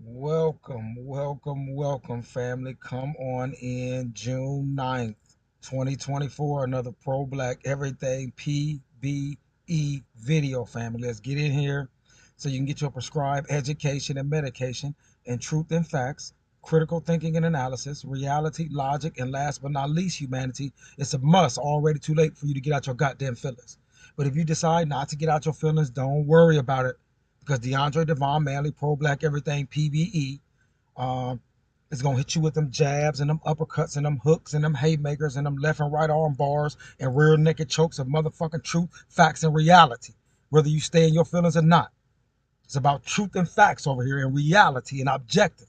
Welcome, family. Come on in June 9th, 2024. Another pro black everything PBE video, family. Let's get in here so you can get your prescribed education and medication and truth and facts, critical thinking and analysis, reality, logic, and last but not least, humanity. It's a must. Already too late for you to get out your goddamn feelings. But if you decide not to get out your feelings, don't worry about it because DeAndre Devon Manley, pro black everything PBE, um, is gonna hit you with them jabs and them uppercuts and them hooks and them haymakers and them left and right arm bars and rear naked chokes of motherfucking truth, facts, and reality. Whether you stay in your feelings or not, it's about truth and facts over here and reality and objective.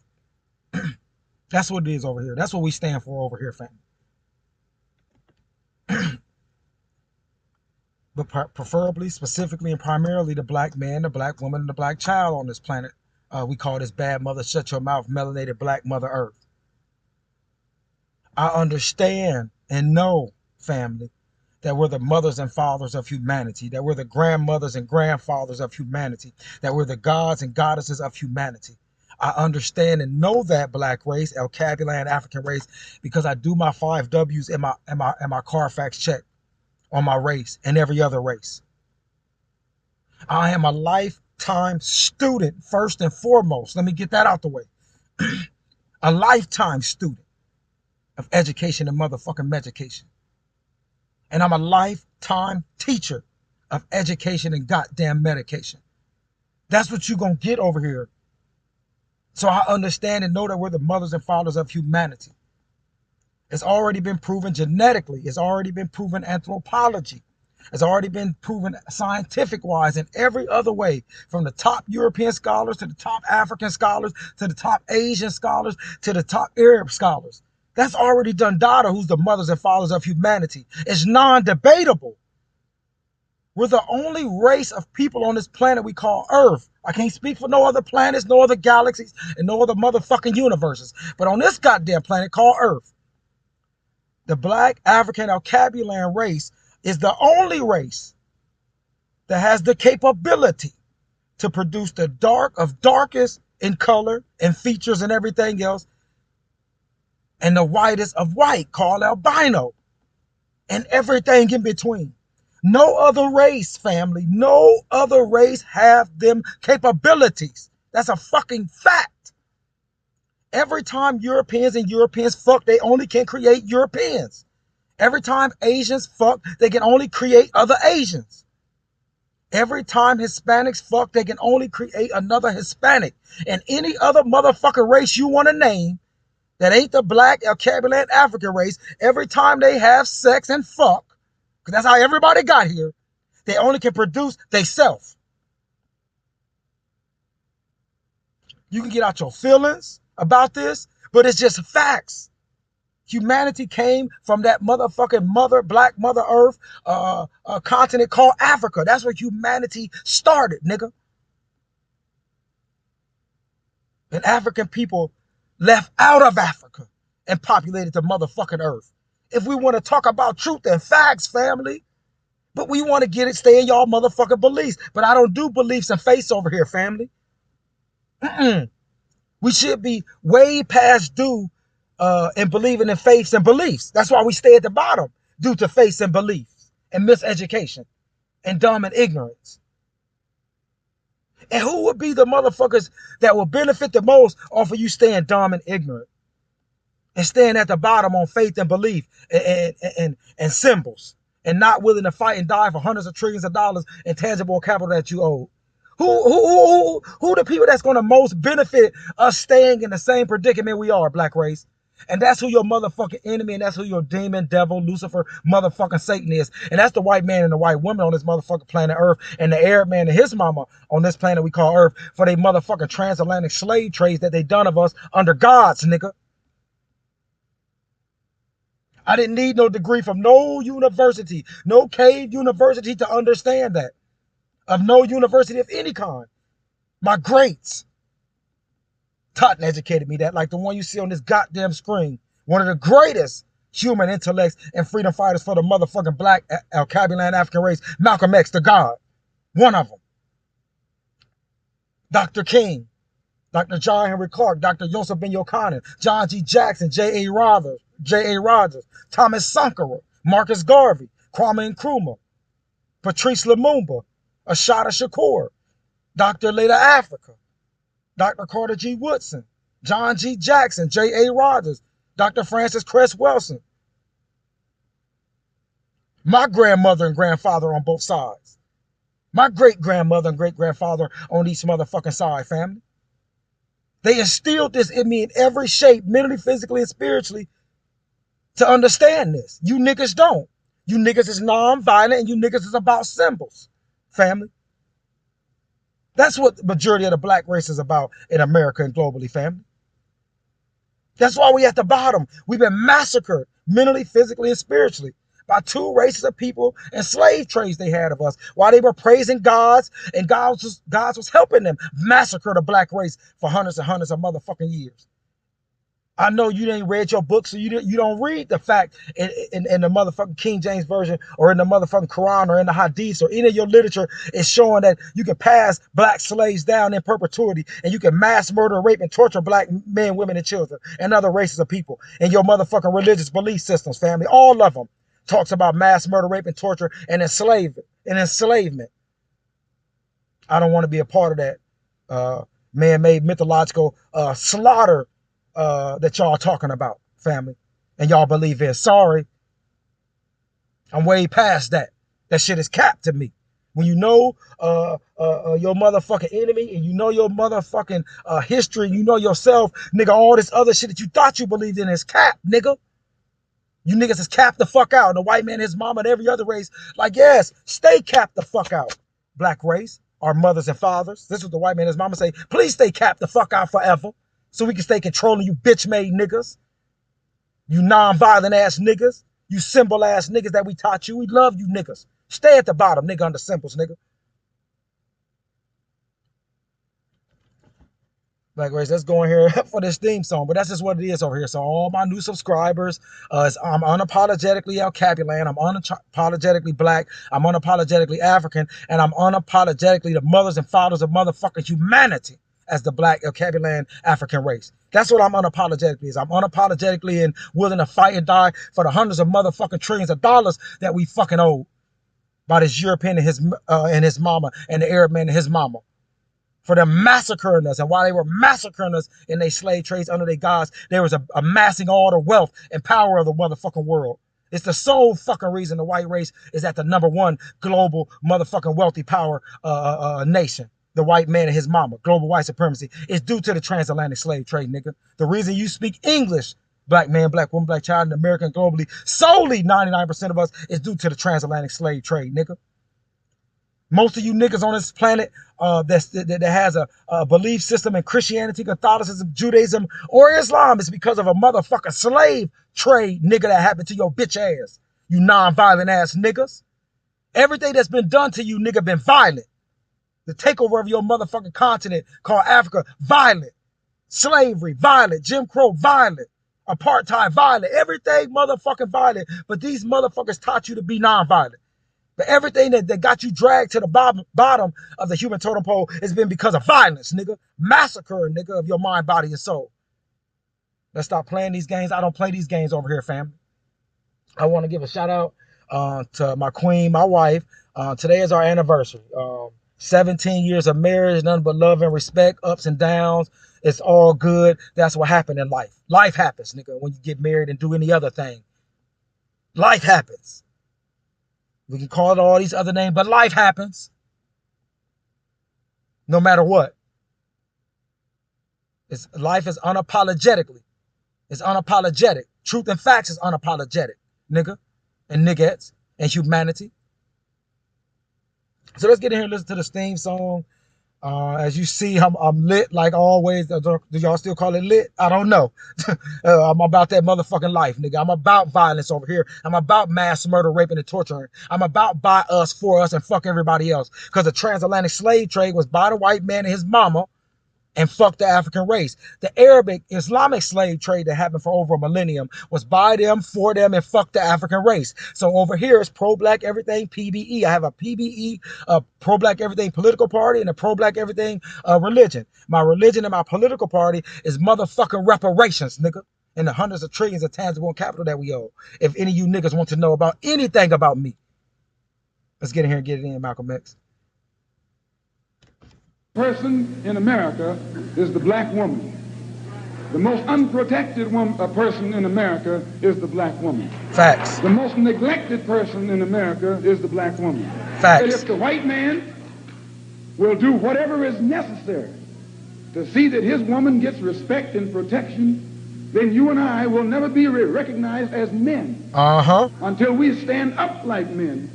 That's what it is over here. That's what we stand for over here, family. But preferably, specifically, and primarily the black man, the black woman, and the black child on this planet. We call this bad mother, shut your mouth, melanated black mother earth. I understand and know, family, that we're the mothers and fathers of humanity, that we're the grandmothers and grandfathers of humanity, that we're the gods and goddesses of humanity. I understand and know that black race, El Cabulan African race, because I do my 5 W's in my Carfax check on my race and every other race. I am a lifetime student, first and foremost. Let me get that out the way. A lifetime student of education and motherfucking medication. And I'm a lifetime teacher of education and goddamn medication. That's what you're going to get over here. So I understand and know that we're the mothers and fathers of humanity. It's already been proven genetically. It's already been proven anthropology. It's already been proven scientific wise in every other way, from the top European scholars to the top African scholars to the top Asian scholars to the top Arab scholars. That's already done data who's the mothers and fathers of humanity. It's non-debatable. We're the only race of people on this planet we call Earth. I can't speak for no other planets, no other galaxies, and no other motherfucking universes. But on this goddamn planet called Earth, the black African Alcabulan race is the only race that has the capability to produce the dark of darkest in color and features and everything else, and the whitest of white, called albino, and everything in between. No other race, family, no other race have them capabilities. That's a fucking fact. Every time Europeans fuck, they only can create Europeans. Every time Asians fuck, they can only create other Asians. Every time Hispanics fuck, they can only create another Hispanic. And any other motherfucking race you want to name that ain't the black Alcabulan African race, every time they have sex and fuck, because that's how everybody got here, they only can produce they self. You can get out your feelings about this, but it's just facts. Humanity came from that motherfucking black mother earth, a continent called Africa. That's where humanity started, nigga. And African people left out of Africa and populated the motherfucking earth. If we want to talk about truth and facts, family, but we want to get it, stay in y'all motherfucking beliefs. But I don't do beliefs and faiths over here, family. We should be way past due in believing in faiths and beliefs. That's why we stay at the bottom, due to faiths and beliefs and miseducation and dumb and ignorance. And who would be the motherfuckers that will benefit the most off of you staying dumb and ignorant and staying at the bottom on faith and belief and symbols and not willing to fight and die for hundreds of trillions of dollars in tangible capital that you owe? Who the people that's going to most benefit us staying in the same predicament we are, black race? And that's who your motherfucking enemy, and that's who your demon, devil, Lucifer, motherfucking Satan is. And that's the white man and the white woman on this motherfucking planet Earth, and the Arab man and his mama on this planet we call Earth, for they motherfucking transatlantic slave trades that they done of us under gods, nigga. I didn't need no degree from no university, no cave university to understand that. Of no university of any kind. My greats taught and educated me that, like the one you see on this goddamn screen. One of the greatest human intellects and freedom fighters for the motherfucking black Alcabulan African race, Malcolm X, the God. One of them. Dr. King Dr. John Henry Clark, Dr. Joseph Ben Yochanan, John G. Jackson, J.A. Rogers, Thomas Sankara, Marcus Garvey, Kwame Nkrumah, Patrice Lumumba, Ashada Shakur, Dr. Leda Africa, Dr. Carter G. Woodson, John G. Jackson, J.A. Rogers, Dr. Francis Cress Welsing, my grandmother and grandfather on both sides, my great-grandmother and great-grandfather on each motherfucking side, family. They instilled this in me in every shape, mentally, physically, and spiritually, to understand this. You niggas don't. You niggas is non-violent and you niggas is about symbols, family. That's what the majority of the black race is about in America and globally, family. That's why we at the bottom. We've been massacred mentally, physically, and spiritually by two races of people and slave trades they had of us while they were praising gods, and God was helping them massacre the black race for hundreds and hundreds of motherfucking years. I know you didn't read your book, so you don't read the fact in the motherfucking King James Version or in the motherfucking Quran or in the Hadiths or any of your literature is showing that you can pass black slaves down in perpetuity and you can mass murder, rape, and torture black men, women, and children and other races of people in your motherfucking religious belief systems, family. All of them talks about mass murder, rape, and torture and enslavement. I don't want to be a part of that man-made mythological slaughter that y'all talking about, family, and y'all believe in. Sorry, I'm way past that. That shit is capped to me. When you know your motherfucking enemy and you know your motherfucking history, you know yourself, nigga, all this other shit that you thought you believed in is capped, nigga. You niggas is capped the fuck out. And the white man, his mama, and every other race, like, yes, stay capped the fuck out. Black race, our mothers and fathers. This is what the white man and his mama say. Please stay capped the fuck out forever, so we can stay controlling you bitch-made niggas. You non-violent ass niggas. You symbol ass niggas that we taught you. We love you niggas. Stay at the bottom, nigga, under symbols, nigga. Black race, let's go in here for this theme song, but that's just what it is over here. So all my new subscribers, I'm unapologetically El Capulan, I'm unapologetically black, I'm unapologetically African, and I'm unapologetically the mothers and fathers of motherfucking humanity as the black El Capulan African race. That's what I'm unapologetically is. I'm unapologetically and willing to fight and die for the hundreds of motherfucking trillions of dollars that we fucking owe by this European and his mama and the Arab man and his mama. For them massacring us. And while they were massacring us in their slave trades under their gods, they was amassing all the wealth and power of the motherfucking world. It's the sole fucking reason the white race is at the #1 global motherfucking wealthy power nation. The white man and his mama, global white supremacy, is due to the transatlantic slave trade, nigga. The reason you speak English, black man, black woman, black child in America and globally, solely 99% of us is due to the transatlantic slave trade, nigga. Most of you niggas on this planet that has a belief system in Christianity, Catholicism, Judaism, or Islam is because of a motherfucking slave trade, nigga, that happened to your bitch ass. You non-violent ass niggas. Everything that's been done to you, nigga, been violent. The takeover of your motherfucking continent called Africa, violent. Slavery, violent. Jim Crow, violent. Apartheid, violent. Everything motherfucking violent. But these motherfuckers taught you to be non-violent. But everything that got you dragged to the bottom of the human totem pole has been because of violence, nigga. Massacre, nigga, of your mind, body, and soul. Let's stop playing these games. I don't play these games over here, family. I want to give a shout out to my queen, my wife. Today is our anniversary. 17 years of marriage, nothing but love and respect, ups and downs. It's all good. That's what happened in life. Life happens, nigga, when you get married and do any other thing. Life happens. We can call it all these other names, but life happens. No matter what. Life is unapologetically. It's unapologetic. Truth and facts is unapologetic, nigga, and niggettes, and humanity. So let's get in here and listen to this theme song. As you see, I'm lit like always. Do y'all still call it lit? I don't know. I'm about that motherfucking life, nigga. I'm about violence over here. I'm about mass murder, raping, and torturing. I'm about by us, for us, and fuck everybody else. Because the transatlantic slave trade was by the white man and his mama and fuck the African race. The Arabic Islamic slave trade that happened for over a millennium was by them, for them, and fuck the African race. So over here is pro-black everything PBE. I have a PBE, a pro-black everything political party, and a pro-black everything religion. My religion and my political party is motherfucking reparations, nigga. And the hundreds of trillions of tangible capital that we owe. If any of you niggas want to know about anything about me, let's get in here and get it in, Malcolm X. Person in America is the black woman. The most unprotected person in America is the black woman. Facts. The most neglected person in America is the black woman. Facts. That if the white man will do whatever is necessary to see that his woman gets respect and protection, then you and I will never be recognized as men until we stand up like men.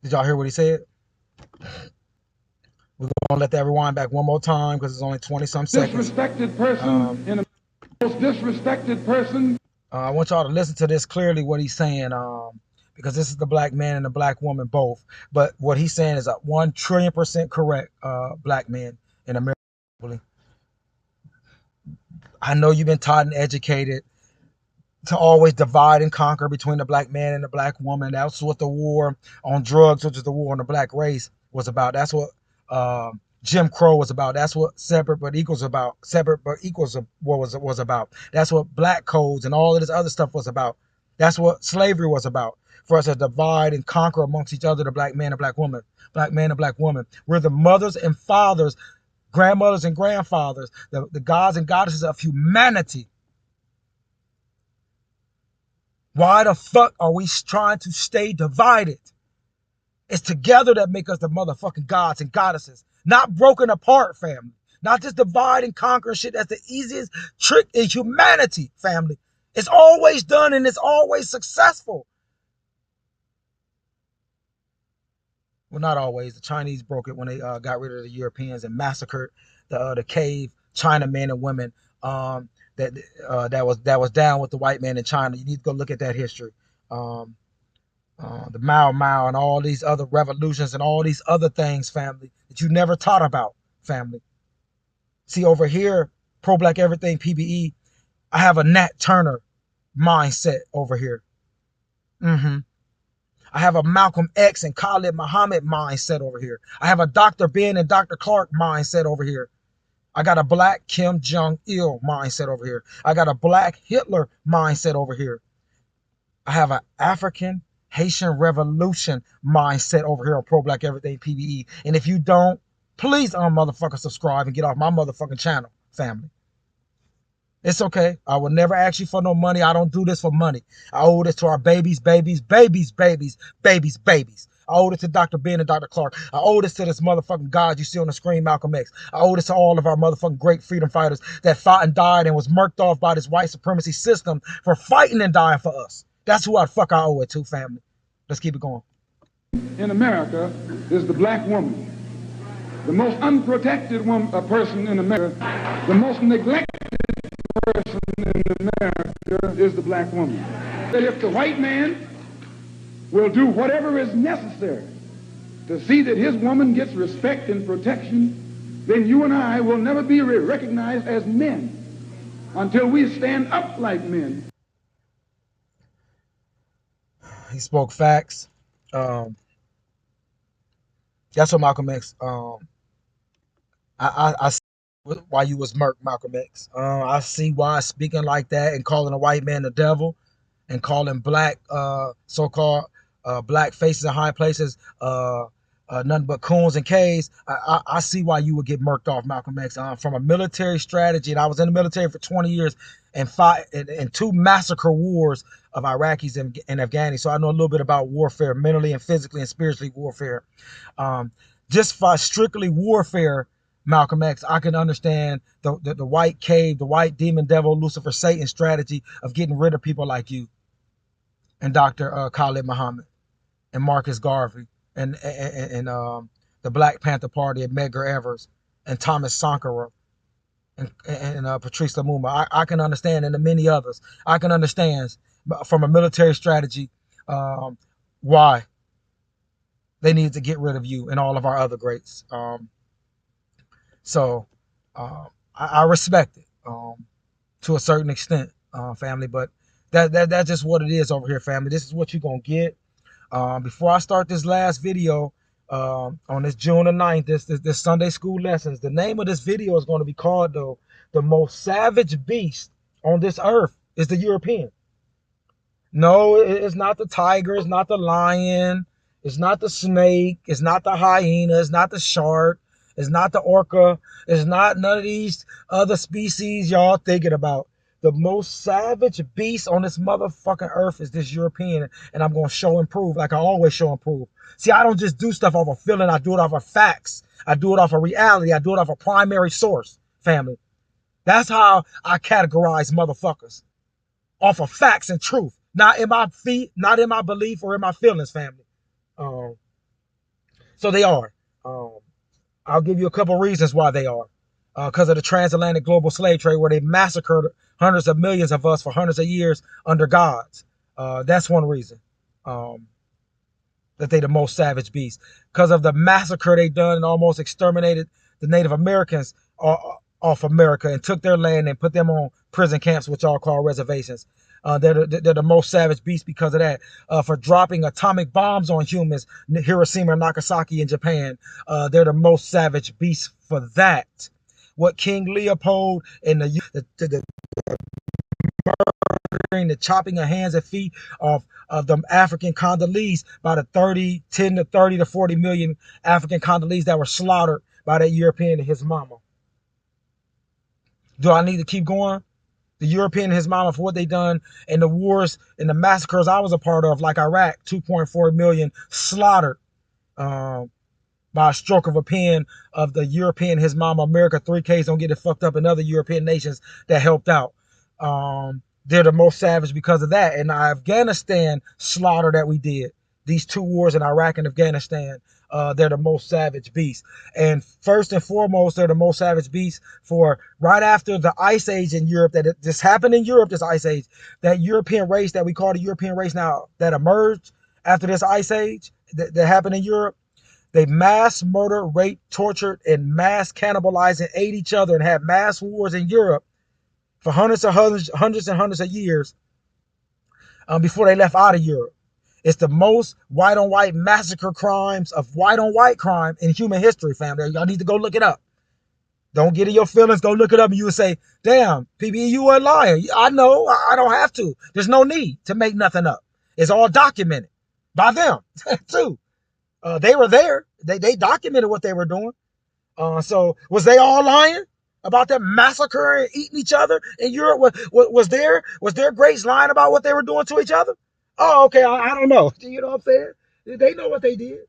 Did y'all hear what he said? We're going to let that rewind back one more time because it's only 20-some seconds. Disrespected person in a most disrespected person. I want y'all to listen to this clearly, what he's saying, because this is the black man and the black woman both. But what he's saying is a 1,000,000,000% correct, black men in America. I know you've been taught and educated to always divide and conquer between the black man and the black woman. That's what the war on drugs, which is the war on the black race, was about. That's what Jim Crow was about. That's what separate but equals about. Separate but equals was about. That's what black codes and all of this other stuff was about. That's what slavery was about. For us to divide and conquer amongst each other, the black man and black woman, black man and black woman. We're the mothers and fathers, grandmothers and grandfathers, the gods and goddesses of humanity. Why the fuck are we trying to stay divided? It's together that make us the motherfucking gods and goddesses, not broken apart, family. Not just divide and conquer shit. That's the easiest trick in humanity, family. It's always done and it's always successful. Well, not always. The Chinese broke it when they got rid of the Europeans and massacred the cave Chinamen and women that was down with the white man in China. You need to go look at that history. The Mao Mao and all these other revolutions and all these other things, family, that you never taught about, family. See, over here, pro-black everything, PBE, I have a Nat Turner mindset over here. I have a Malcolm X and Khalid Muhammad mindset over here. I have a Dr. Ben and Dr. Clark mindset over here. I got a black Kim Jong-il mindset over here. I got a black Hitler mindset over here. I have an African Haitian Revolution mindset over here on Pro-Black Everything PBE. And if you don't, please motherfucker subscribe and get off my motherfucking channel, family. It's okay. I will never ask you for no money. I don't do this for money. I owe this to our babies, babies, babies, babies, babies, babies. I owe this to Dr. Ben and Dr. Clark. I owe this to this motherfucking God you see on the screen, Malcolm X. I owe this to all of our motherfucking great freedom fighters that fought and died and was murked off by this white supremacy system for fighting and dying for us. That's who I owe it to, family. Let's keep it going. In America is the black woman. The most unprotected person in America, the most neglected person in America is the black woman. That if the white man will do whatever is necessary to see that his woman gets respect and protection, then you and I will never be recognized as men until we stand up like men. He spoke facts. That's what Malcolm X. I see why you was murked, Malcolm X. I see why speaking like that and calling a white man the devil and calling black so-called black faces in high places nothing but coons and K's. I see why you would get murked off, Malcolm X. From a military strategy, and I was in the military for 20 years and fought in 2 massacre wars of Iraqis and Afghanis. So I know a little bit about warfare, mentally and physically and spiritually warfare. Just for strictly warfare, Malcolm X, I can understand the white cave, the white demon devil, Lucifer, Satan strategy of getting rid of people like you and Dr. Khalid Muhammad and Marcus Garvey and the Black Panther Party and Medgar Evers and Thomas Sankara and Patrice Lumumba. I can understand, and the many others. I can understand from a military strategy why they needed to get rid of you and all of our other greats. So I respect it to a certain extent, family. But that's just what it is over here, family. This is what you're gonna get. Before I start this last video on this June the 9th, this Sunday school lessons, the name of this video is going to be called, though, the most savage beast on this earth is the European. No, it's not the tiger, it's not the lion, it's not the snake, it's not the hyena, it's not the shark, it's not the orca, it's not none of these other species y'all thinking about. The most savage beast on this motherfucking earth is this European, and I'm gonna show and prove, like I always show and prove. See, I don't just do stuff off of feeling, I do it off of facts. I do it off of reality, I do it off of primary source, family. That's how I categorize motherfuckers, off of facts and truth, not in my feet, not in my belief or in my feelings, family. Um, so they are. Um, I'll give you a couple reasons why they are. Because of the transatlantic global slave trade, where they massacred hundreds of millions of us for hundreds of years under gods. That's one reason that they the most savage beast. Because of the massacre they done and almost exterminated the Native Americans off America and took their land and put them on prison camps, which are called reservations. They're the most savage beast because of that. For dropping atomic bombs on humans, Hiroshima and Nagasaki in Japan. They're the most savage beast for that. What King Leopold and the chopping of hands and feet of the African Congolese, by the 10 to 30 to 40 million African Congolese that were slaughtered by that European and his mama. Do I need to keep going? The European and his mama, for what they done in the wars and the massacres I was a part of, like Iraq, 2.4 million slaughtered by a stroke of a pen of the European, his mama. America 3Ks don't get it fucked up in other European nations that helped out. They're the most savage because of that. And the Afghanistan slaughter that we did, these two wars in Iraq and Afghanistan, they're the most savage beasts. And first and foremost, they're the most savage beasts for right after the Ice Age in Europe, that this happened in Europe, this Ice Age, that European race that we call the European race now, that emerged after this Ice Age that happened in Europe. They mass murdered, raped, tortured, and mass cannibalized and ate each other and had mass wars in Europe for hundreds and hundreds of years before they left out of Europe. It's the most white-on-white massacre crimes of white-on-white crime in human history, family. Y'all need to go look it up. Don't get in your feelings. Go look it up and you will say, damn, PB, you a liar. I know. I don't have to. There's no need to make nothing up. It's all documented by them, too. They were there. They documented what they were doing. So was they all lying about that massacre and eating each other in Europe? Was their greats lying about what they were doing to each other? Oh, okay. I don't know. You know what I'm saying? They know what they did.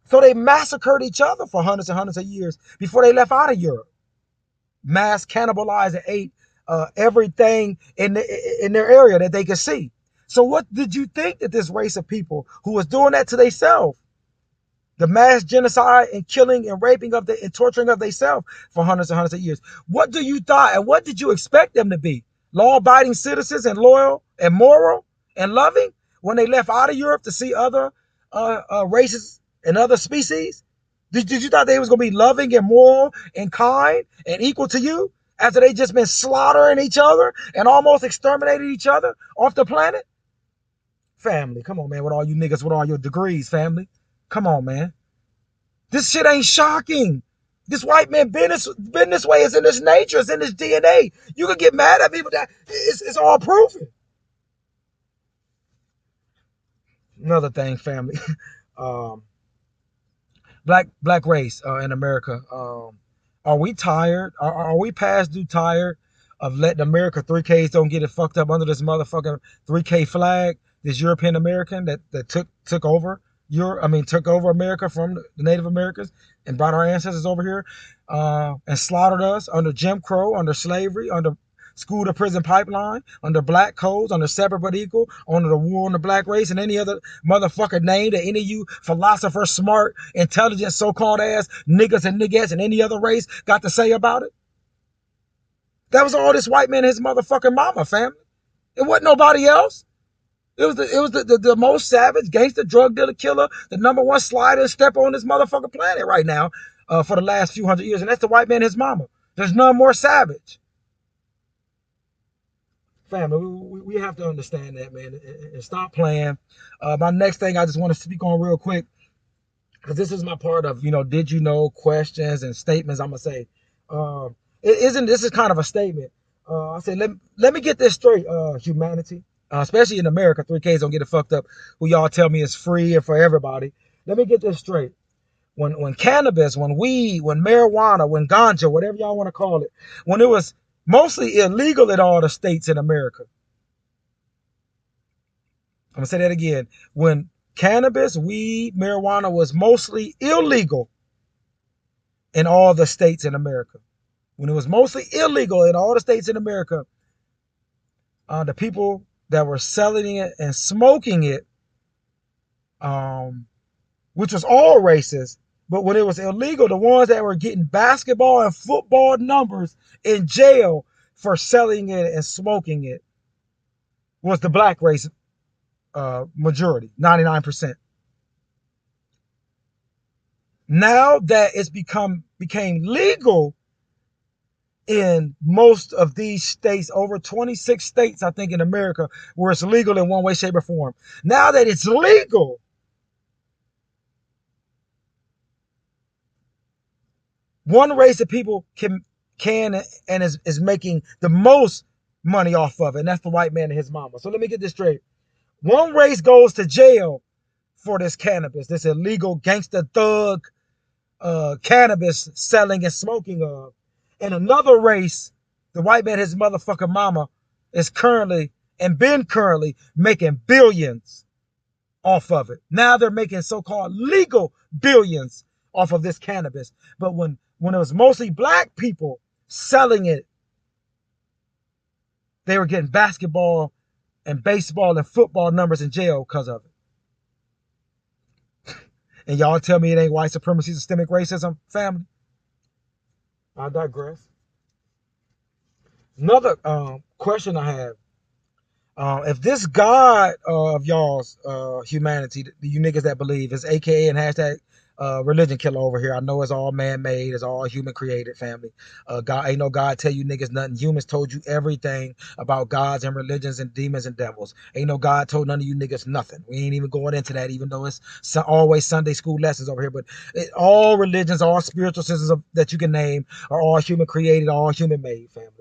So they massacred each other for hundreds and hundreds of years before they left out of Europe. Mass cannibalized and ate everything in their area that they could see. So what did you think that this race of people who was doing that to themselves, the mass genocide and killing and raping of and torturing of themselves for hundreds and hundreds of years, what do you thought and what did you expect them to be? Law-abiding citizens and loyal and moral and loving when they left out of Europe to see other races and other species? Did you thought they was going to be loving and moral and kind and equal to you after they just been slaughtering each other and almost exterminated each other off the planet? Family, come on, man, with all you niggas with all your degrees, family. Come on, man. This shit ain't shocking. This white man been this way. It's in his nature. It's in his DNA. You can get mad at me, but it's all proven. Another thing, family. Black race in America. Are we tired? Are we past due tired of letting America 3Ks don't get it fucked up under this motherfucking 3K flag? This European American that took over took over America from the Native Americans and brought our ancestors over here and slaughtered us under Jim Crow, under slavery, under school to prison pipeline, under black codes, under separate but equal, under the war on the black race, and any other motherfucker name that any of you philosophers, smart, intelligent, so-called ass niggas and niggas and any other race got to say about it. That was all this white man and his motherfucking mama, family. It wasn't nobody else. It was the most savage gangster drug dealer killer, the number one slider step on this motherfucking planet right now. for the last few hundred years, and that's the white man and his mama. There's none more savage. Family, we have to understand that, man, and stop playing. My next thing I just want to speak on real quick, because this is my part of, did you know questions and statements. I'm going to say, this is kind of a statement. I say, let me get this straight, humanity, especially in America. 3Ks don't get it fucked up, who y'all tell me is free and for everybody. Let me get this straight. When cannabis, when weed, when marijuana, when ganja, whatever y'all want to call it, when it was mostly illegal in all the states in America. I'm going to say that again. When cannabis, weed, marijuana was mostly illegal in all the states in America. When it was mostly illegal in all the states in America, the people that were selling it and smoking it, which was all races, but when it was illegal, the ones that were getting basketball and football numbers in jail for selling it and smoking it was the black race majority, 99%. Now that it's became legal in most of these states, over 26 states, I think, in America, where it's legal in one way, shape, or form. Now that it's legal, one race of people can and is making the most money off of it, and that's the white man and his mama. So let me get this straight. One race goes to jail for this cannabis, this illegal gangster thug cannabis selling and smoking of. And another race, the white man, his motherfucking mama, is currently and been currently making billions off of it. Now they're making so-called legal billions off of this cannabis. But when it was mostly black people selling it, they were getting basketball and baseball and football numbers in jail because of it. And y'all tell me it ain't white supremacy, systemic racism, family? I digress. Another question I have. If this God of y'all's humanity, you niggas that believe, is AKA and hashtag religion killer over here. I know it's all man-made, it's all human created, family. God ain't no God tell you niggas nothing. Humans told you everything about gods and religions and demons and devils. Ain't no God told none of you niggas nothing. We ain't even going into that, even though it's always Sunday school lessons over here. But all religions, all spiritual systems that you can name are all human created, all human made, family.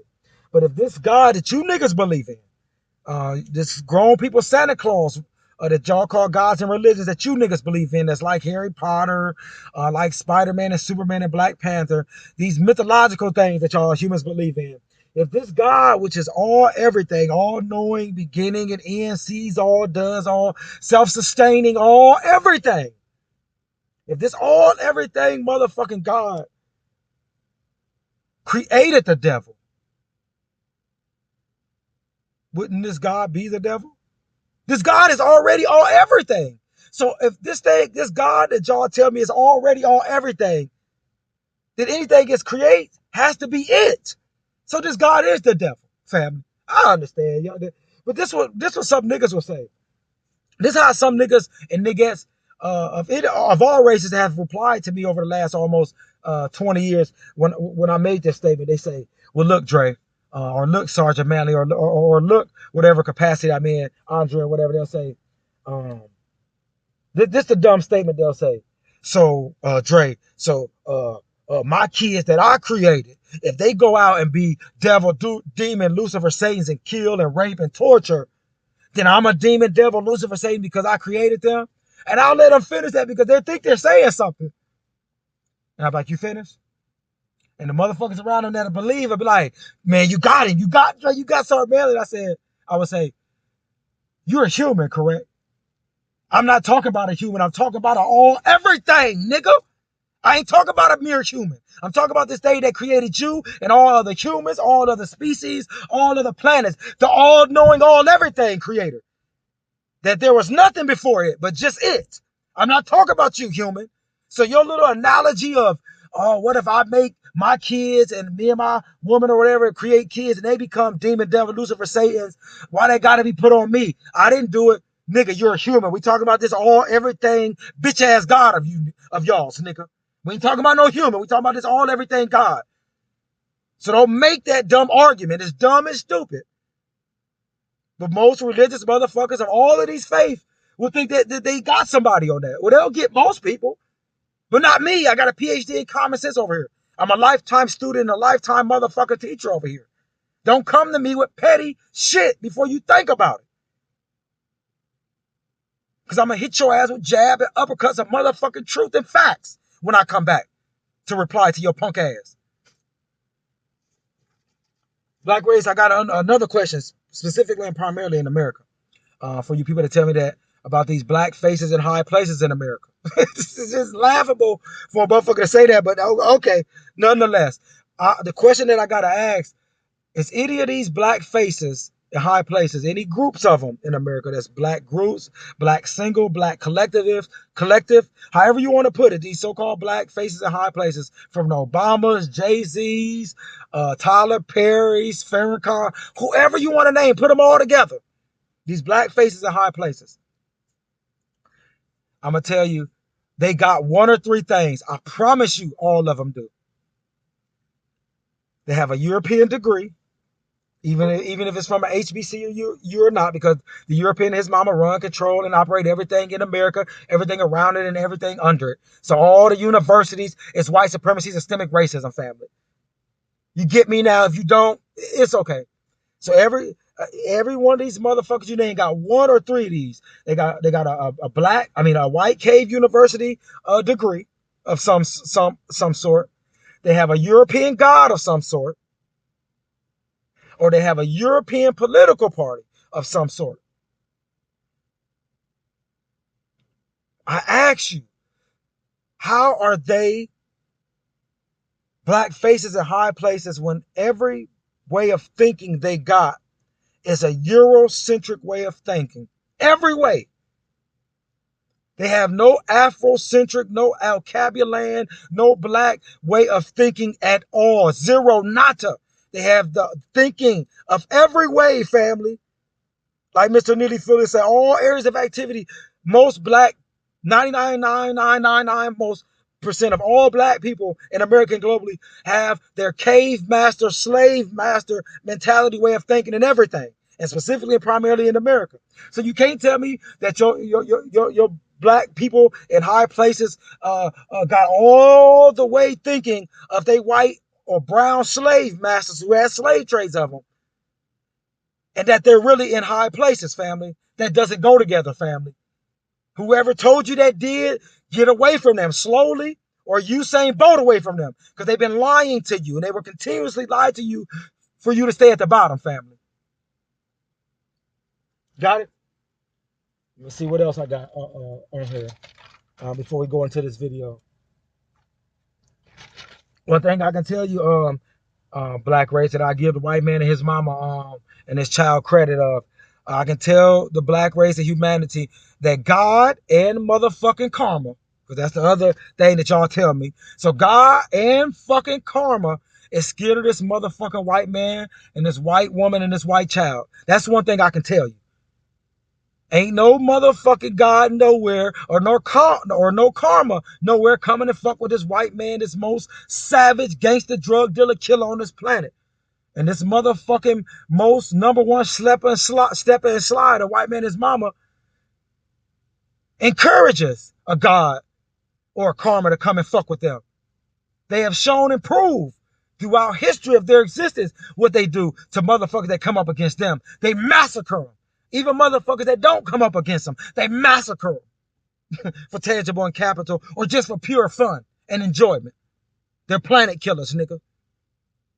But if this God that you niggas believe in, this grown people Santa Claus that y'all call gods and religions that you niggas believe in, that's like Harry Potter, like Spider-Man and Superman and Black Panther, these mythological things that y'all humans believe in. If this God, which is all everything, all knowing, beginning and end, sees all, does all, self-sustaining, all everything. If this all everything motherfucking God created the devil, wouldn't this God be the devil? This God is already all everything. So if this God that y'all tell me is already all everything, then anything gets created has to be it. So this God is the devil, family. I understand, y'all. But this what some niggas will say. This is how some niggas and niggas of all races have replied to me over the last almost 20 years when I made this statement. They say, well, look, Dre, or look, Sergeant Manley, or look, whatever capacity I'm in, Andre, or whatever they'll say. This the dumb statement they'll say. So, Dre, so my kids that I created, if they go out and be devil, demon, Lucifer, Satans, and kill and rape and torture, then I'm a demon, devil, Lucifer, Satan because I created them. And I'll let them finish that because they think they're saying something. And I'm like, you finished? And the motherfuckers around them that believe will be like, man, you got him. You got Sergeant Manley. I would say, you're a human, correct? I'm not talking about a human. I'm talking about all everything, nigga. I ain't talking about a mere human. I'm talking about this thing that created you and all other humans, all other species, all other planets, the all-knowing, all-everything creator. That there was nothing before it, but just it. I'm not talking about you, human. So your little analogy of, oh, what if I make my kids and me and my woman or whatever create kids and they become demon, devil, Lucifer, Satans, why they gotta be put on me? I didn't do it. Nigga, you're a human. We talking about this all everything bitch ass God of y'all's, nigga. We ain't talking about no human. We talking about this all everything God. So don't make that dumb argument. It's dumb and stupid. But most religious motherfuckers of all of these faiths will think that they got somebody on that. Well, they'll get most people, but not me. I got a PhD in common sense over here. I'm a lifetime student and a lifetime motherfucker teacher over here. Don't come to me with petty shit before you think about it. Because I'm going to hit your ass with jab and uppercuts of motherfucking truth and facts when I come back to reply to your punk ass. Black race, I got another question, specifically and primarily in America. For you people to tell me that about these black faces in high places in America. This is just laughable for a motherfucker to say that, but okay, nonetheless. The question that I got to ask is any of these black faces in high places, any groups of them in America, that's black groups, black single, black collective, however you want to put it, these so-called black faces in high places, from the Obamas, Jay-Z's, Tyler Perry's, Farrakhan, whoever you want to name, put them all together. These black faces in high places. I'm going to tell you, they got one or three things. I promise you all of them do. They have a European degree, even if it's from an HBCU, you're not, because the European and his mama run, control, and operate everything in America, everything around it, and everything under it. So all the universities is white supremacy, systemic racism, family. You get me now? If you don't, it's okay. So every one of these motherfuckers you name got one or three of these. They got a white cave university degree of some sort. They have a European god of some sort, or they have a European political party of some sort. I ask you, how are they black faces in high places when every way of thinking they got is a Eurocentric way of thinking? Every way. They have no Afrocentric, no Alcabulan, no black way of thinking at all. Zero, nada. They have the thinking of every way, family. Like Mr. Neely Phillips said, all areas of activity, most black, 99.999% most percent of all black people in America and globally have their cave master, slave master mentality, way of thinking and everything, and specifically and primarily in America. So you can't tell me that your black people in high places got all the way thinking of they white or brown slave masters who had slave trades of them, and that they're really in high places, family. That doesn't go together, family. Whoever told you that did, get away from them slowly, or Usain Bolt away from them, because they've been lying to you, and they will continuously lie to you for you to stay at the bottom, family. Got it? Let's see what else I got on here before we go into this video. One thing I can tell you, black race, that I give the white man and his mama and his child credit of, I can tell the black race of humanity that God and motherfucking karma, because that's the other thing that y'all tell me. So God and fucking karma is scared of this motherfucking white man and this white woman and this white child. That's one thing I can tell you. Ain't no motherfucking God nowhere, or no karma nowhere coming to fuck with this white man, this most savage gangster drug dealer killer on this planet. And this motherfucking most number one stepper and slide, a white man, his mama, encourages a God or a karma to come and fuck with them. They have shown and proved throughout history of their existence what they do to motherfuckers that come up against them. They massacre them. Even motherfuckers that don't come up against them, they massacre them for tangible and capital, or just for pure fun and enjoyment. They're planet killers, nigga.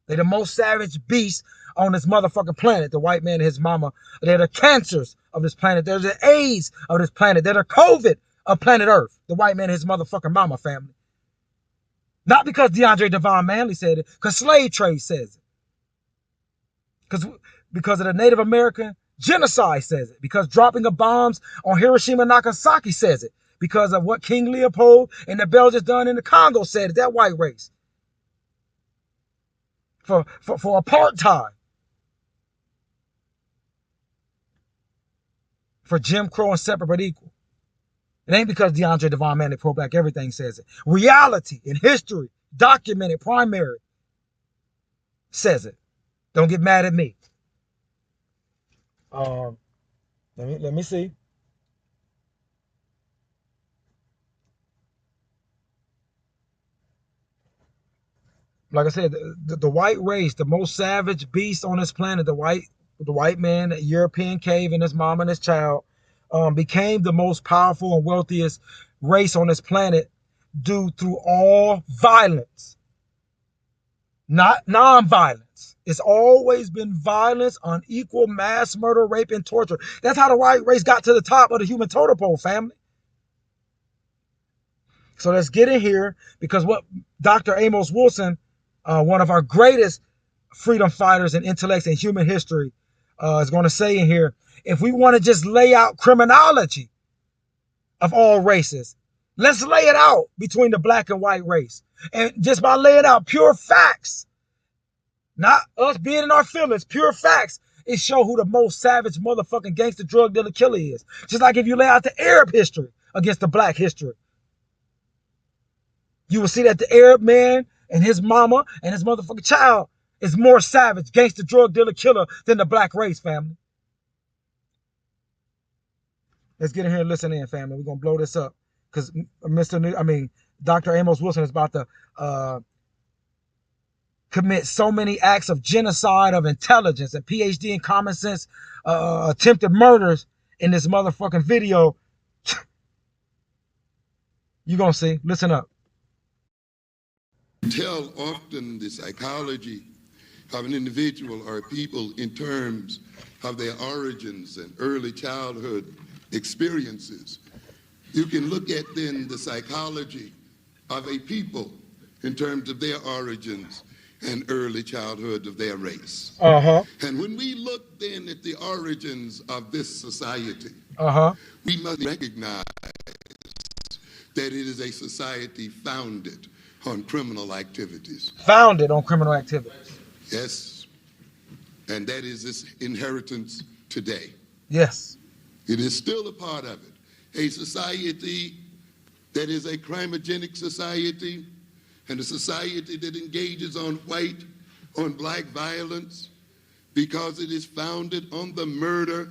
They're the most savage beasts on this motherfucking planet, the white man and his mama. They're the cancers of this planet. They're the AIDS of this planet. They're the COVID of planet Earth, the white man and his motherfucking mama, family. Not because DeAndre Devon Manley said it, because slave trade says it. Because of the Native American genocide says it. Because dropping of bombs on Hiroshima and Nagasaki says it. Because of what King Leopold and the Belgians done in the Congo said it, that white race. For apartheid. For Jim Crow and separate but equal. It ain't because DeAndre Devon Manley pro-black everything says it. Reality and history, documented, primary, says it. Don't get mad at me. Let me see. Like I said, the white race, the most savage beast on this planet, the white man, the European cave, and his mom and his child, became the most powerful and wealthiest race on this planet due through all violence, not non-violence. It's always been violence, unequal mass murder, rape, and torture. That's how the white race got to the top of the human totem pole, family. So let's get in here, because what Dr. Amos Wilson, one of our greatest freedom fighters and intellects in human history, is going to say in here, if we want to just lay out criminology of all races, let's lay it out between the black and white race. And just by laying out pure facts, not us being in our feelings, pure facts, it show who the most savage motherfucking gangster drug dealer killer is. Just like if you lay out the Arab history against the black history, you will see that the Arab man and his mama and his motherfucking child is more savage gangster drug dealer killer than the black race, family. Let's get in here and listen in, family. We're going to blow this up, because Dr. Amos Wilson is about to commit so many acts of genocide of intelligence and PhD in common sense attempted murders in this motherfucking video. You're going to see. Listen up. Tell often the psychology of an individual or people in terms of their origins and early childhood experiences. You can look at then the psychology of a people in terms of their origins and early childhood of their race. And when we look then at the origins of this society, we must recognize that it is a society founded on criminal activities. Founded on criminal activities. Yes. And that is this inheritance today. Yes. It is still a part of it. A society that is a crimogenic society, and a society that engages on white, on black violence, because it is founded on the murder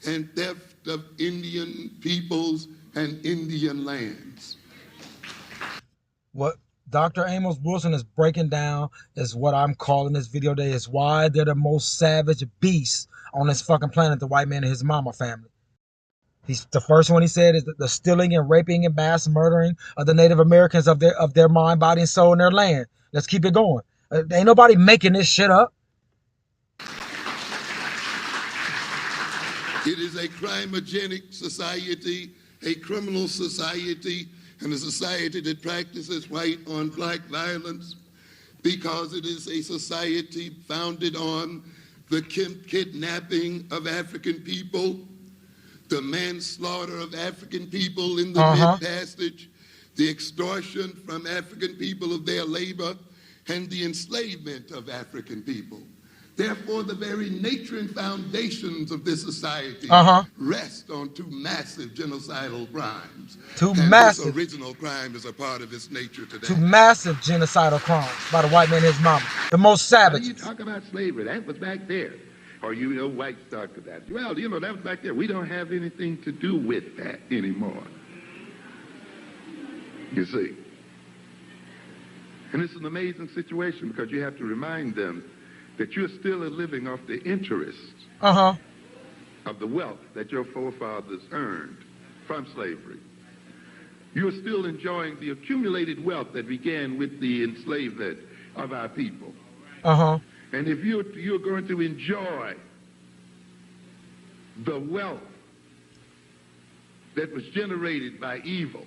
and theft of Indian peoples and Indian lands. What Dr. Amos Wilson is breaking down is what I'm calling this video today is why they're the most savage beasts on this fucking planet, the white man and his mama family. He's the first one he said is the stealing and raping and mass murdering of the Native Americans of their mind, body, and soul in their land. Let's keep it going. Ain't nobody making this shit up. It is a crimogenic society, a criminal society, and a society that practices white on black violence, because it is a society founded on the kidnapping of African people, the manslaughter of African people in the mid-passage, the extortion from African people of their labor, and the enslavement of African people. Therefore, the very nature and foundations of this society rest on two massive genocidal crimes. This original crime is a part of its nature today. Two massive genocidal crimes by the white man and his mama. The most savage. You talk about slavery, that was back there. Or white stuck to that. Well, that was back there. We don't have anything to do with that anymore. You see. And it's an amazing situation, because you have to remind them that you're still living off the interest of the wealth that your forefathers earned from slavery. You're still enjoying the accumulated wealth that began with the enslavement of our people. And if you're going to enjoy the wealth that was generated by evil,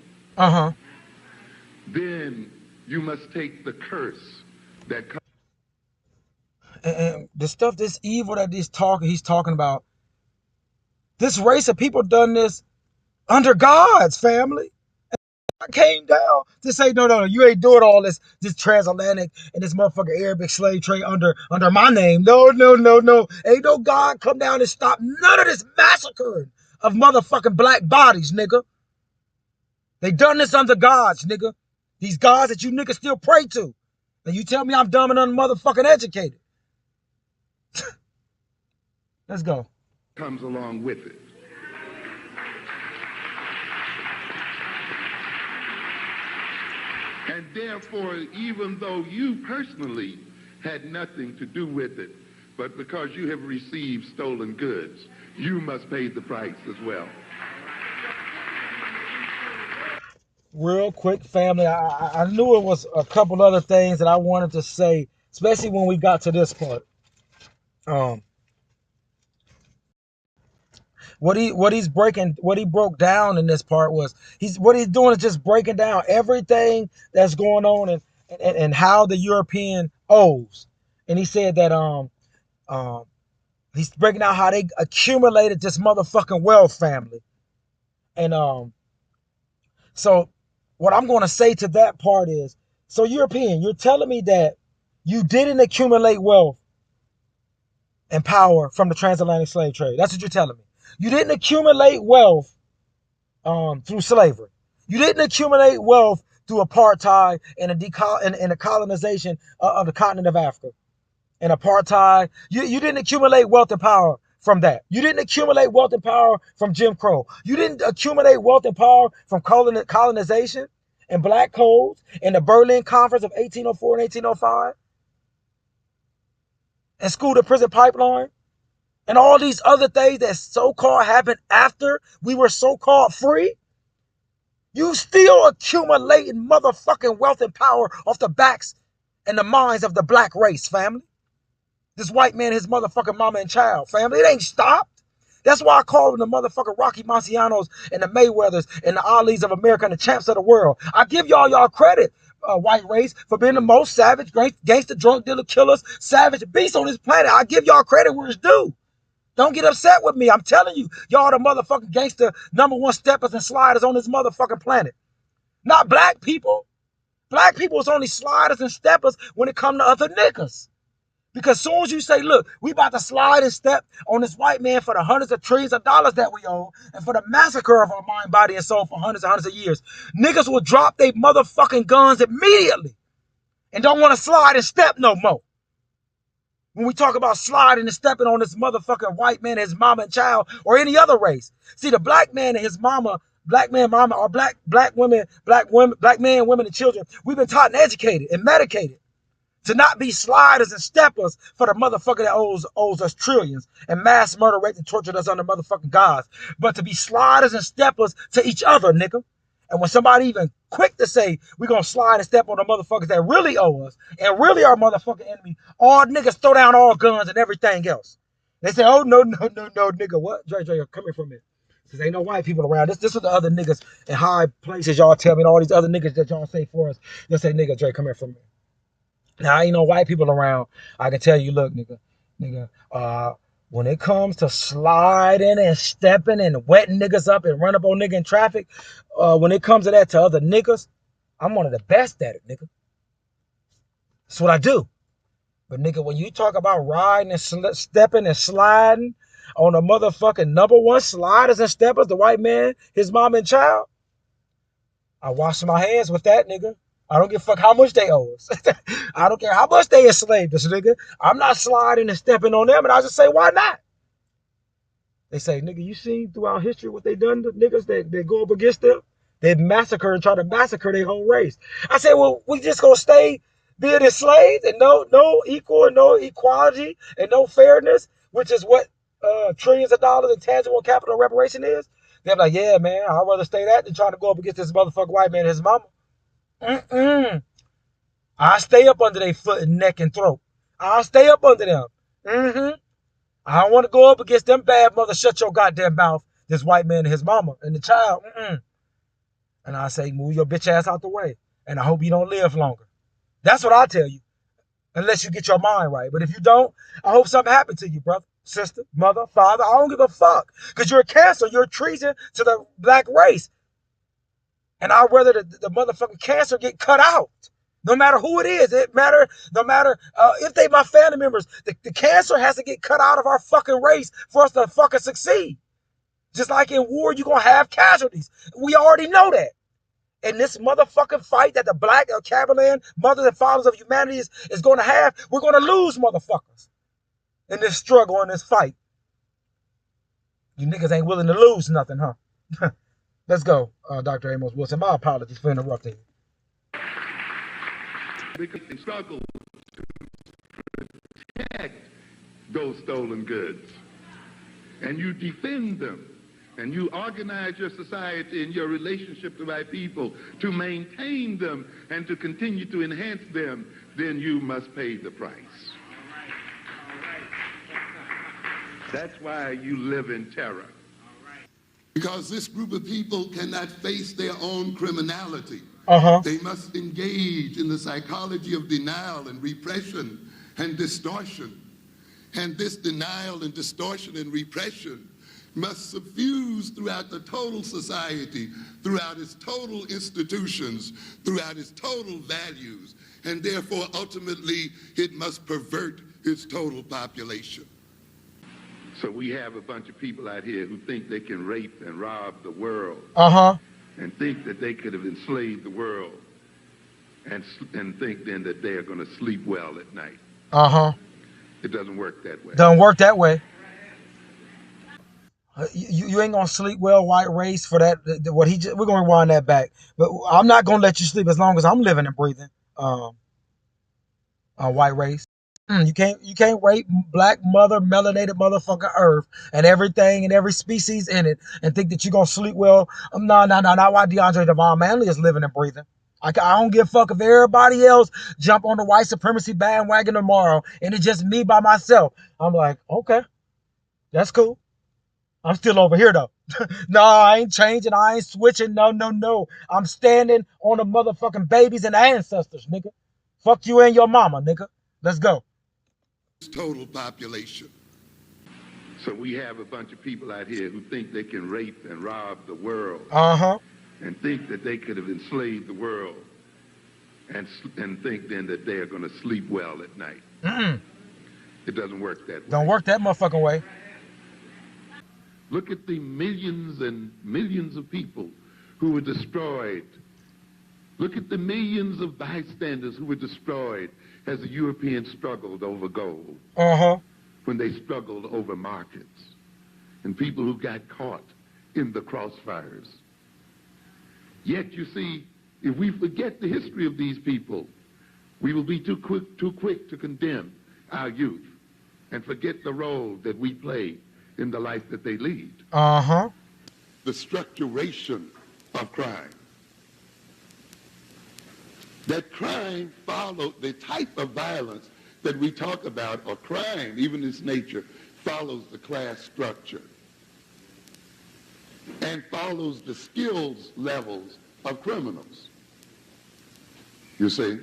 then you must take the curse that comes. And the stuff, this evil that he's talking about, this race of people done this under God's family. I came down to say, no, you ain't doing all this transatlantic and this motherfucking Arabic slave trade under my name. No. Ain't no God come down and stop none of this massacring of motherfucking black bodies, nigga. They done this under gods, nigga. These gods that you niggas still pray to. And you tell me I'm dumb and unmotherfucking educated. Let's go. Comes along with it. And therefore, even though you personally had nothing to do with it, but because you have received stolen goods, you must pay the price as well. Real quick, family, I knew it was a couple other things that I wanted to say, especially when we got to this part. What he broke down in this part was what he's doing is just breaking down everything that's going on and how the European owes. And he said that he's breaking down how they accumulated this motherfucking wealth, family. And so what I'm going to say to that part is, so European, you're telling me that you didn't accumulate wealth and power from the transatlantic slave trade. That's what you're telling me. You didn't accumulate wealth through slavery. You didn't accumulate wealth through apartheid and the colonization of the continent of Africa. And apartheid, you didn't accumulate wealth and power from that. You didn't accumulate wealth and power from Jim Crow. You didn't accumulate wealth and power from colonization and black codes and the Berlin Conference of 1804 and 1805 and school to prison pipeline. And all these other things that so-called happened after we were so-called free. You still accumulating motherfucking wealth and power off the backs and the minds of the black race, family. This white man, his motherfucking mama and child, family. It ain't stopped. That's why I call them the motherfucking Rocky Marcianos and the Mayweathers and the Alis of America and the champs of the world. I give y'all credit, white race, for being the most savage, gangster, drunk dealer, killers, savage beasts on this planet. I give y'all credit where it's due. Don't get upset with me. I'm telling you, y'all the motherfucking gangster #1 steppers and sliders on this motherfucking planet. Not black people. Black people is only sliders and steppers when it comes to other niggas. Because as soon as you say, look, we about to slide and step on this white man for the hundreds of trillions of dollars that we owe and for the massacre of our mind, body, and soul for hundreds and hundreds of years, niggas will drop their motherfucking guns immediately and don't want to slide and step no more. When we talk about sliding and stepping on this motherfucking white man, his mama and child, or any other race. See, the black man and his mama, black man, mama, or black women, black men, women, and children, we've been taught and educated and medicated to not be sliders and steppers for the motherfucker that owes us trillions and mass murder, rape, and tortured us under motherfucking gods, but to be sliders and steppers to each other, nigga. And when somebody even quick to say we're going to slide and step on the motherfuckers that really owe us and really are motherfucking enemy, all niggas throw down all guns and everything else. They say, oh, no, nigga. What? Dre, come here for a minute. Because ain't no white people around. This is the other niggas in high places y'all tell me, and all these other niggas that y'all say for us. They'll say, nigga, Dre, come here for a minute. Now, ain't no white people around. I can tell you, look, nigga, when it comes to sliding and stepping and wetting niggas up and run up on nigga in traffic, when it comes to that to other niggas, I'm one of the best at it, nigga. That's what I do. But nigga, when you talk about riding and stepping and sliding on the motherfucking #1 sliders and steppers, the white man, his mom and child, I wash my hands with that, nigga. I don't give a fuck how much they owe us. I don't care how much they enslaved us, nigga. I'm not sliding and stepping on them, and I just say, why not? They say, nigga, you seen throughout history what they done to niggas that go up against them? They massacre and try to massacre their whole race. I say, well, we just gonna stay being enslaved and no equal and no equality and no fairness, which is what trillions of dollars in tangible capital reparation is? They're like, yeah, man, I'd rather stay that than trying to go up against this motherfucking white man and his mama. I stay up under their foot and neck and throat. I'll stay up under them. I don't want to go up against them bad mothers. Shut your goddamn mouth. This white man and his mama and the child. And I say, move your bitch ass out the way. And I hope you don't live longer. That's what I tell you. Unless you get your mind right. But if you don't, I hope something happened to you, brother, sister, mother, father. I don't give a fuck. Because you're a cancer. You're a treason to the black race. And I'd rather the motherfucking cancer get cut out. No matter who it is. No matter if they my family members. The cancer has to get cut out of our fucking race for us to fucking succeed. Just like in war, you're going to have casualties. We already know that. in this motherfucking fight that the black cavalry mothers and fathers of humanity is going to have, we're going to lose, motherfuckers, in this struggle, in this fight. You niggas ain't willing to lose nothing, huh? Let's go, Dr. Amos Wilson. My apologies for interrupting you. Because they struggle to protect those stolen goods. And you defend them. And you organize your society and your relationship to my people to maintain them and to continue to enhance them, then you must pay the price. That's why you live in terror. Because this group of people cannot face their own criminality. They must engage in the psychology of denial and repression and distortion. And this denial and distortion and repression must suffuse throughout the total society, throughout its total institutions, throughout its total values, and therefore ultimately it must pervert its total population. So we have a bunch of people out here who think they can rape and rob the world, and think that they could have enslaved the world, and think then that they are going to sleep well at night. It doesn't work that way. Doesn't work that way. You ain't gonna sleep well, white race, for that. What he just, we're gonna rewind that back, but I'm not gonna let you sleep as long as I'm living and breathing. White race. You can't rape black mother melanated motherfucking earth and everything and every species in it and think that you're gonna sleep well. No, not why DeAndre Devon Manley is living and breathing. I don't give a fuck if everybody else jump on the white supremacy bandwagon tomorrow and it's just me by myself. I'm like, okay, that's cool. I'm still over here though. No, I ain't changing. I ain't switching. No. I'm standing on the motherfucking babies and ancestors, nigga. Fuck you and your mama, nigga. Let's go. Total population. So we have a bunch of people out here who think they can rape and rob the world. And think that they could have enslaved the world, and think then that they are going to sleep well at night. It doesn't work that way. Don't work that motherfucking way. Look at the millions and millions of people who were destroyed. Look at the millions of bystanders who were destroyed as the Europeans struggled over gold. When they struggled over markets. And people who got caught in the crossfires. Yet, you see, if we forget the history of these people, we will be too quick to condemn our youth and forget the role that we play in the life that they lead. The structuration of crime. That crime follows, the type of violence that we talk about, or crime, even its nature, follows the class structure and follows the skills levels of criminals. You see?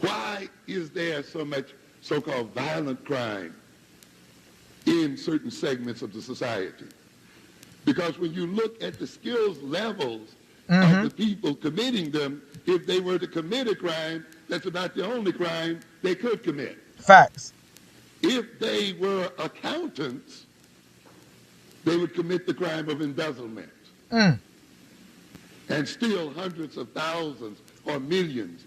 Why is there so much so-called violent crime in certain segments of the society? Because when you look at the skills levels of the people committing them, if they were to commit a crime, that's about the only crime they could commit. Facts. If they were accountants, they would commit the crime of embezzlement and steal hundreds of thousands or millions.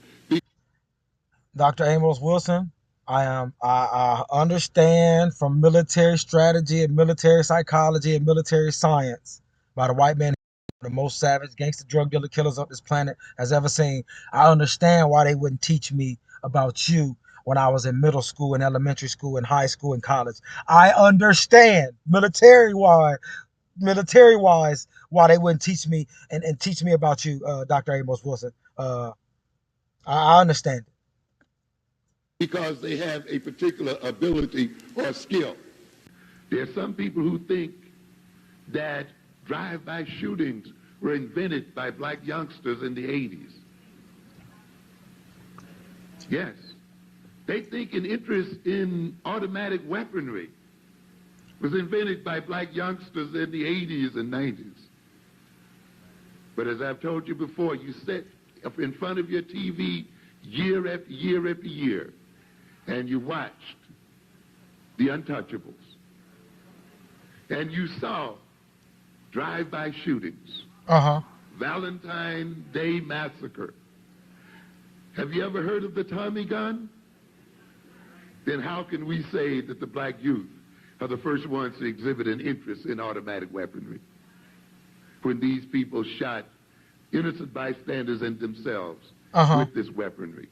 Dr. Amos Wilson, I understand from military strategy and military psychology and military science by the white man, the most savage gangster drug dealer killers of this planet has ever seen. I understand why they wouldn't teach me about you when I was in middle school and elementary school and high school and college. I understand military-wise why they wouldn't teach me and teach me about you, Dr. Amos Wilson. I understand it. Because they have a particular ability or skill. There are some people who think that drive-by shootings were invented by black youngsters in the 80s. Yes. They think an interest in automatic weaponry was invented by black youngsters in the 80s and 90s. But as I've told you before, you sit up in front of your TV year after year after year, and you watched The Untouchables, and you saw drive-by shootings, Valentine Day Massacre. Have you ever heard of the Tommy gun? Then how can we say that the black youth are the first ones to exhibit an interest in automatic weaponry when these people shot innocent bystanders and themselves with this weaponry?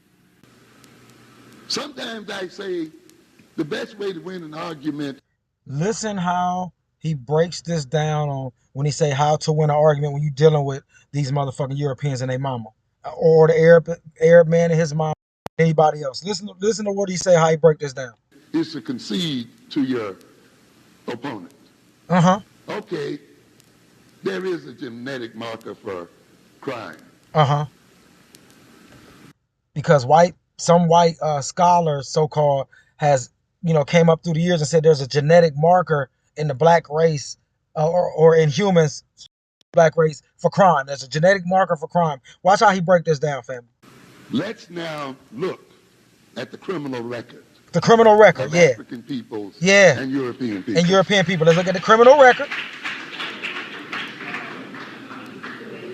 Sometimes I say the best way to win an argument. Listen how he breaks this down on when he say how to win an argument when you're dealing with these motherfucking Europeans and their mama, or the Arab man and his mom, anybody else. Listen to what he say, how he break this down. Is to concede to your opponent. Okay, there is a genetic marker for crime. Because some white scholars, so-called, has, came up through the years and said there's a genetic marker in the black race or in humans, black race, for crime. There's a genetic marker for crime. Watch how he break this down, family. Let's now look at the criminal record. The criminal record, yeah. African peoples yeah. and European people. And European people. Let's look at the criminal record.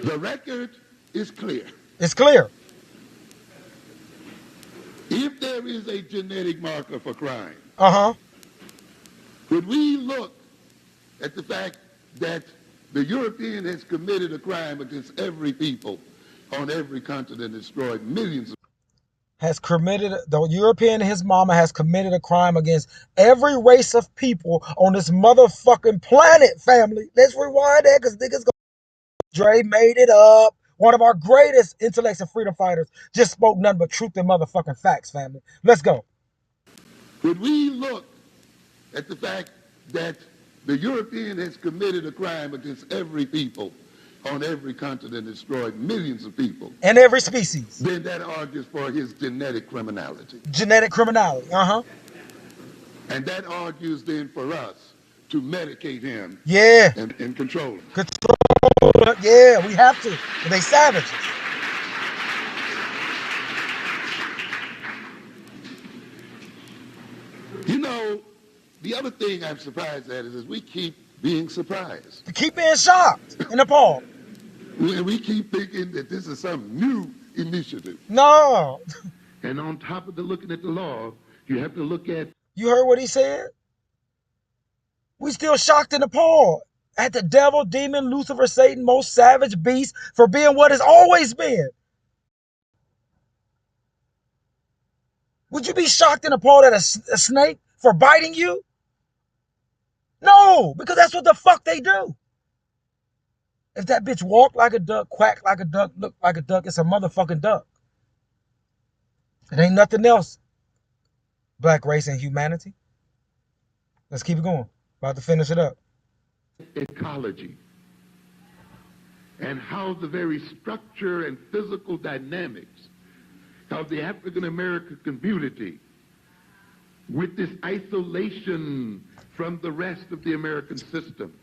The record is clear. It's clear. If there is a genetic marker for crime, could we look at the fact that the European has committed a crime against every people on every continent, destroyed millions of the European and his mama has committed a crime against every race of people on this motherfucking planet, family. Let's rewind that, because niggas go. Dre made it up. One of our greatest intellects and freedom fighters just spoke nothing but truth and motherfucking facts, family. Let's go. Could we look at the fact that the European has committed a crime against every people on every continent, destroyed millions of people? And every species. Then that argues for his genetic criminality. Genetic criminality, And that argues then for us to medicate him. Yeah. And control him. Yeah, we have to. They savages. You know, the other thing I'm surprised at is we keep being surprised. We keep being shocked and appalled. We keep thinking that this is some new initiative. No. And on top of looking at the law, you have to look at... You heard what he said? We still shocked and appalled at the devil, demon, Lucifer, Satan, most savage beast for being what has always been. Would you be shocked and appalled at a snake for biting you? No, because that's what the fuck they do. If that bitch walk like a duck, quack like a duck, look like a duck, it's a motherfucking duck. It ain't nothing else. Black race and humanity. Let's keep it going. About to finish it up. Ecology, and how the very structure and physical dynamics of the African American community, with this isolation from the rest of the American system,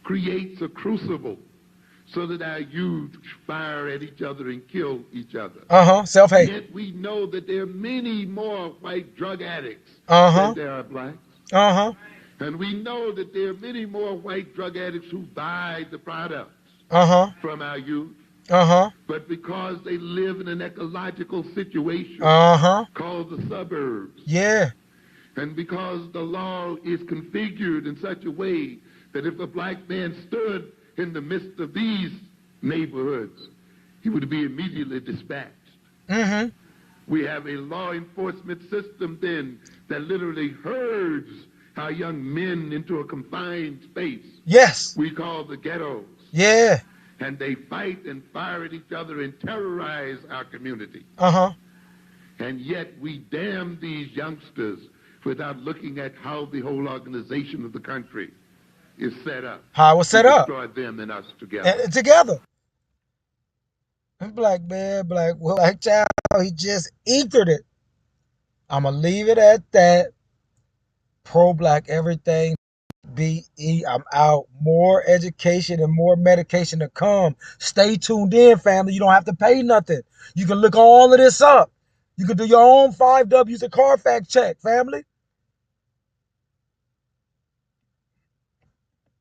creates a crucible so that our youth fire at each other and kill each other. Self-hate. Yet we know that there are many more white drug addicts than there are blacks. And we know that there are many more white drug addicts who buy the products from our youth. But because they live in an ecological situation called the suburbs. Yeah. And because the law is configured in such a way that if a black man stood in the midst of these neighborhoods, he would be immediately dispatched. We have a law enforcement system then that literally herds our young men into a confined space. Yes. We call the ghettos. Yeah. And they fight and fire at each other and terrorize our community. And yet we damn these youngsters without looking at how the whole organization of the country is set up. How it was set up. Destroy them and us together. Together. Black man, black child, he just ethered it. I'm going to leave it at that. Pro-black everything. BE, I'm out. More education and more medication to come. Stay tuned in, family. You don't have to pay nothing. You can look all of this up. You can do your own 5 W's and Carfax check, family.